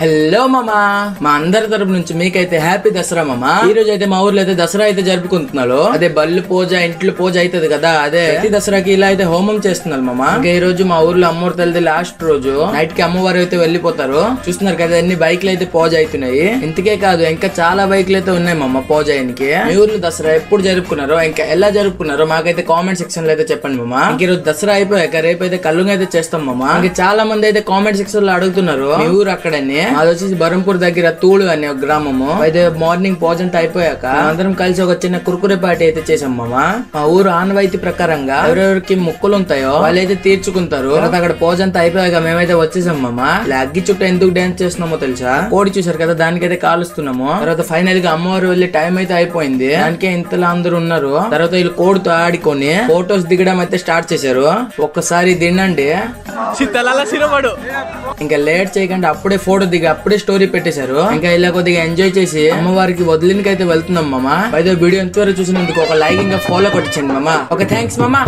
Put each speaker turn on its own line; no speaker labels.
Hello మామా, మా అందరి తరపు నుంచి మీకైతే హ్యాపీ దసరా మామా. ఈ రోజు అయితే మా ఊర్లో అయితే దసరా అయితే జరుపుకుంటున్నారు. అదే బళ్ళు పూజ, ఇంట్లో పూజ అవుతుంది కదా, అదే ప్రతి దసరాకి ఇలా అయితే హోమం చేస్తున్నారు మామా. ఇంకా ఈ రోజు మా ఊర్లో అమ్మవారి తల్లిది లాస్ట్ రోజు నైట్ కి అమ్మవారు అయితే వెళ్లిపోతారు. చూస్తున్నారు కదా, అన్ని బైక్లు అయితే పూజ అవుతున్నాయి. ఇంతకే కాదు, ఇంకా చాలా బైక్లు అయితే ఉన్నాయి మామ పూజ అయ్యకి. మీ ఊర్లో దసరా ఎప్పుడు జరుపుకున్నారో, ఇంకా ఎలా జరుపుకున్నారో మాకైతే కామెంట్ సెక్షన్ లో అయితే చెప్పండి మామా. ఇంక ఈ రోజు దసరా అయిపోయాక రేపు అయితే కల్లుగా అయితే చేస్తాం మామా. ఇంకా చాలా మంది అయితే కామెంట్ సెక్షన్ లో అడుగుతున్నారు మీ ఊరు అక్కడని. అది వచ్చేసి బరంపూర్ దగ్గర తూడు అనే ఒక గ్రామము. అయితే మార్నింగ్ భోజనం అయిపోయాక అందరం కలిసి ఒక చిన్న కురుకురే పార్టీ అయితే చేసాం మామా. మా ఊరు ఆనవాయితీ ప్రకారంగా ఎవరెవరికి మొక్కులు ఉంటాయో వాళ్ళైతే తీర్చుకుంటారు. తర్వాత అక్కడ భోజనం అయిపోయాక మేమైతే వచ్చేసాం మామా. అగ్గి చుట్టూ ఎందుకు డాన్స్ చేస్తున్నామో తెలుసా? కోడి చూసారు కదా, దానికైతే కాలుస్తున్నాము. తర్వాత ఫైనల్ గా అమ్మవారు వెళ్ళి టైం అయితే అయిపోయింది. దానికే ఇంతలా అందరూ ఉన్నారు. తర్వాత వీళ్ళు కోడితో ఆడుకొని ఫోటోస్ దిగడం అయితే స్టార్ట్ చేశారు. ఒక్కసారి తినండి. ఇంకా లేట్ చేయకుండా అప్పుడే ఫోటో దిగి అప్పుడే స్టోరీ పెట్టేశారు. ఇంకా ఇలా కొద్దిగా ఎంజాయ్ చేసి అమ్మవారికి వదిలినకైతే వెళ్తున్నాం మామా. అయితే వీడియో ఎంతవరకు చూసినందుకు ఒక లైక్ ఇంకా ఫాలో కొట్టించండి మామా. ఓకే, థ్యాంక్స్ మామా.